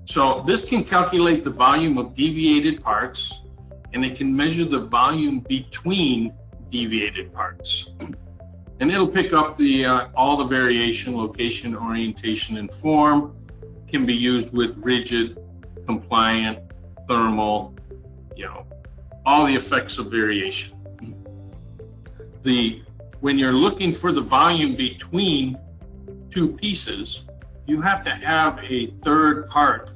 So this can calculate the volume of deviated parts, and it can measure the volume between deviated parts. And it'll pick up all the variation, location, orientation, and form. Can be used with rigid, compliant, thermal, all the effects of variation. When you're looking for the volume between two pieces, you have to have a third part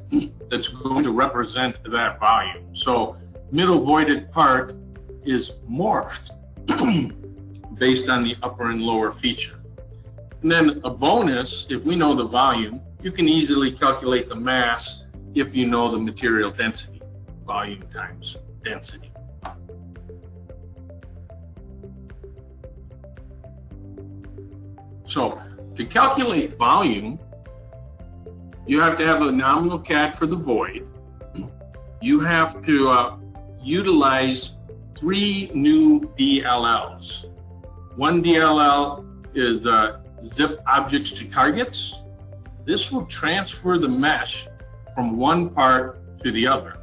that's going to represent that volume. So middle voided part is morphed based on the upper and lower feature. And then a bonus, if we know the volume, you can easily calculate the mass if you know the material density, volume times density. So to calculate volume, you have to have a nominal CAD for the void. You have to utilize 3 new DLLs. One DLL is zip objects to targets. This will transfer the mesh from one part to the other.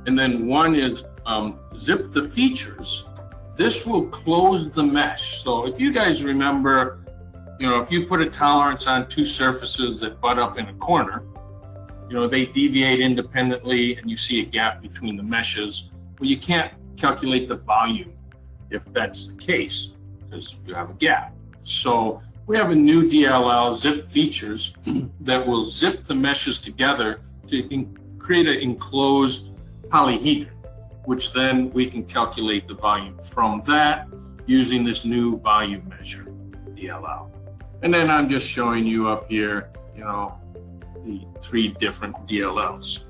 And then one is zip the features. This will close the mesh. So if you guys remember, if you put a tolerance on 2 surfaces that butt up in a corner, they deviate independently and you see a gap between the meshes. Well, you can't calculate the volume if that's the case because you have a gap. So we have a new DLL, zip features, that will zip the meshes together to create an enclosed polyhedron, which then we can calculate the volume from that using this new volume measure, DLL. And then I'm just showing you up here, the 3 different DLLs.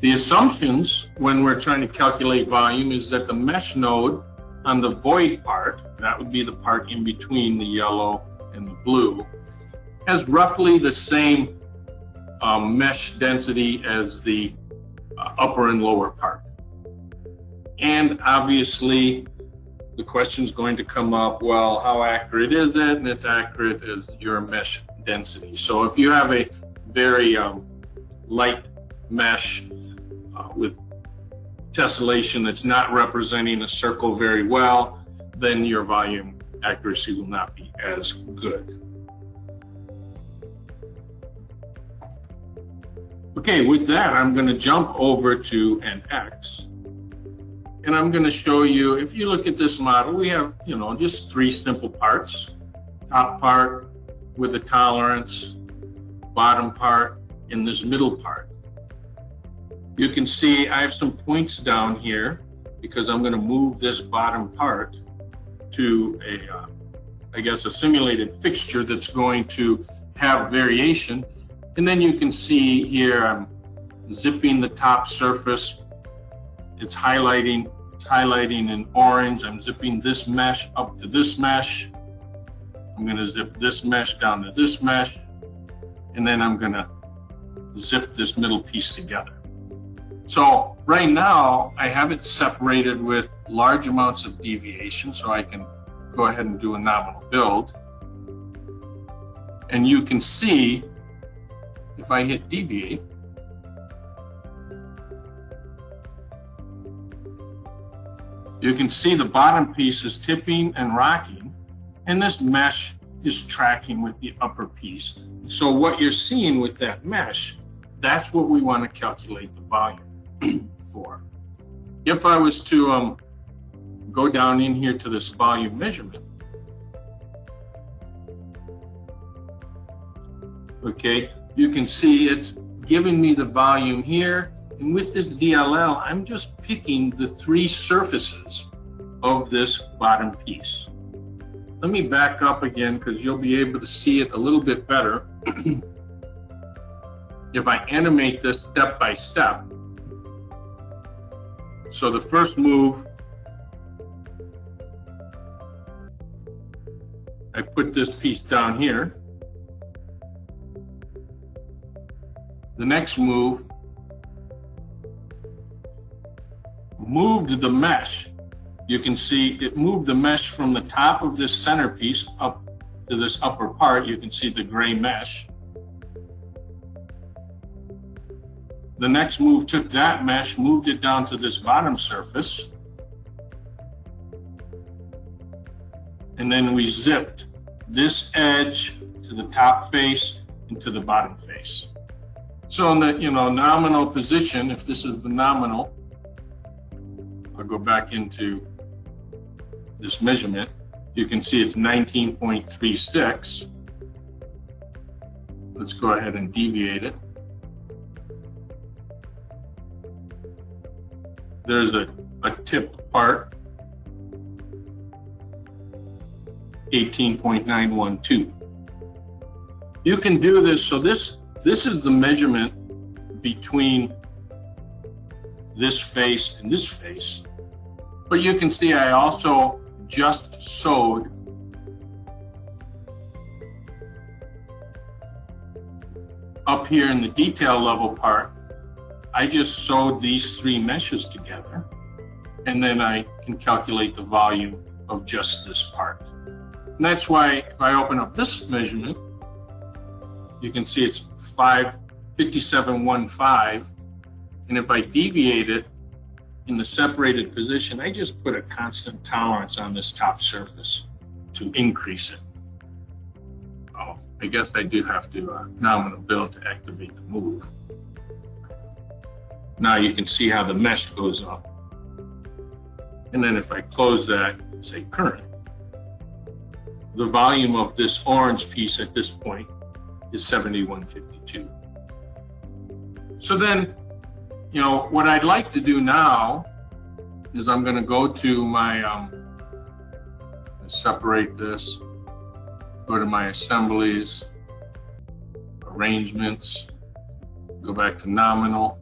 The assumptions when we're trying to calculate volume is that the mesh node on the void part, that would be the part in between the yellow and the blue, has roughly the same mesh density as the upper and lower part. And obviously, the question is going to come up, well, how accurate is it? And it's accurate as your mesh density. So if you have a very light mesh with tessellation that's not representing a circle very well, then your volume accuracy will not be as good. Okay, with that, I'm going to jump over to NX. And I'm going to show you, if you look at this model, we have, just 3 simple parts. Top part with a tolerance, bottom part, and this middle part. You can see I have some points down here because I'm going to move this bottom part to a simulated fixture that's going to have variation. And then you can see here I'm zipping the top surface. It's highlighting in orange. I'm zipping this mesh up to this mesh. I'm going to zip this mesh down to this mesh. And then I'm going to zip this middle piece together. So right now I have it separated with large amounts of deviation, so I can go ahead and do a nominal build. And you can see if I hit deviate, you can see the bottom piece is tipping and rocking, and this mesh is tracking with the upper piece. So what you're seeing with that mesh, that's what we want to calculate the volume for. If I was to go down in here to this volume measurement, okay, you can see it's giving me the volume here. And with this DLL, I'm just picking the 3 surfaces of this bottom piece. Let me back up again because you'll be able to see it a little bit better if I animate this step by step. So the first move, I put this piece down here. The next move, moved the mesh. You can see it moved the mesh from the top of this centerpiece up to this upper part. You can see the gray mesh. The next move took that mesh, moved it down to this bottom surface, and then we zipped this edge to the top face and to the bottom face. So in the nominal position, if this is the nominal, I'll go back into this measurement. You can see it's 19.36. Let's go ahead and deviate it. There's a tip part, 18.912. You can do this. So this is the measurement between this face and this face. But you can see I also just sewed up here in the detail level part. I just sewed these three meshes together, and then I can calculate the volume of just this part. And that's why if I open up this measurement, you can see it's 57.15. And if I deviate it in the separated position, I just put a constant tolerance on this top surface to increase it. Oh, I guess I do have to nominal build to activate the move. Now you can see how the mesh goes up. And then if I close that and say current, the volume of this orange piece at this point is 7152. So then, what I'd like to do now is I'm going to go to my, separate this, go to my assemblies, arrangements, go back to nominal.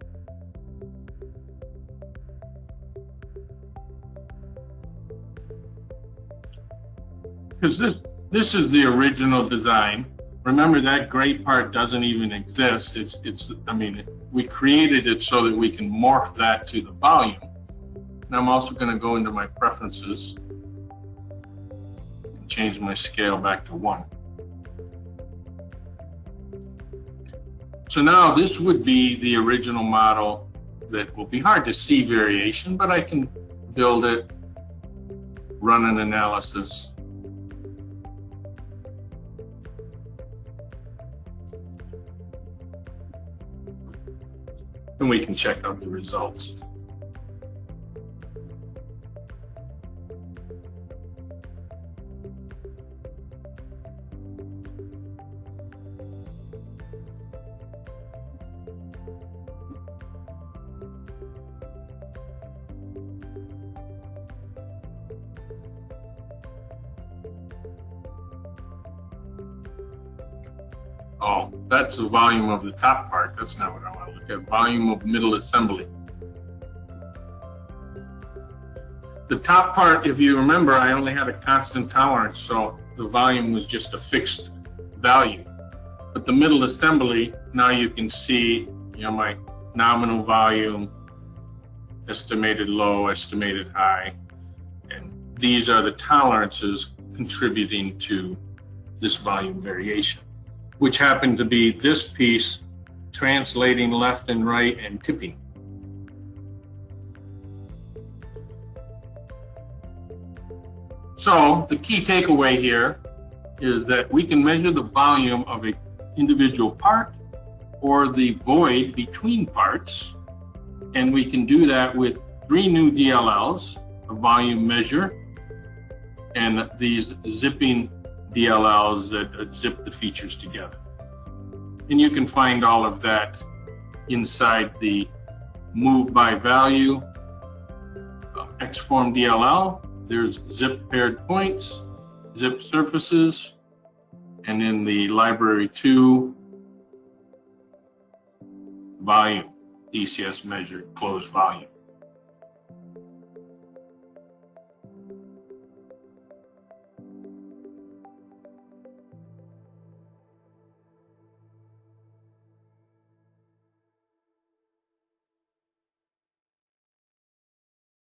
Because this is the original design. Remember, that gray part doesn't even exist. We created it so that we can morph that to the volume. And I'm also going to go into my preferences and change my scale back to 1. So now this would be the original model that will be hard to see variation, but I can build it, run an analysis. And we can check out the results. Oh, that's the volume of the top part. That's not what I want to look at. Volume of middle assembly. The top part, if you remember, I only had a constant tolerance, so the volume was just a fixed value. But the middle assembly, now you can see, my nominal volume, estimated low, estimated high, and these are the tolerances contributing to this volume variation, which happened to be this piece translating left and right and tipping. So the key takeaway here is that we can measure the volume of an individual part or the void between parts, and we can do that with 3 new DLLs, a volume measure, and these zipping DLLs that zip the features together. And you can find all of that inside the move by value Xform DLL. There's zip paired points, zip surfaces, and in the library 2 volume, DCS measured closed volume.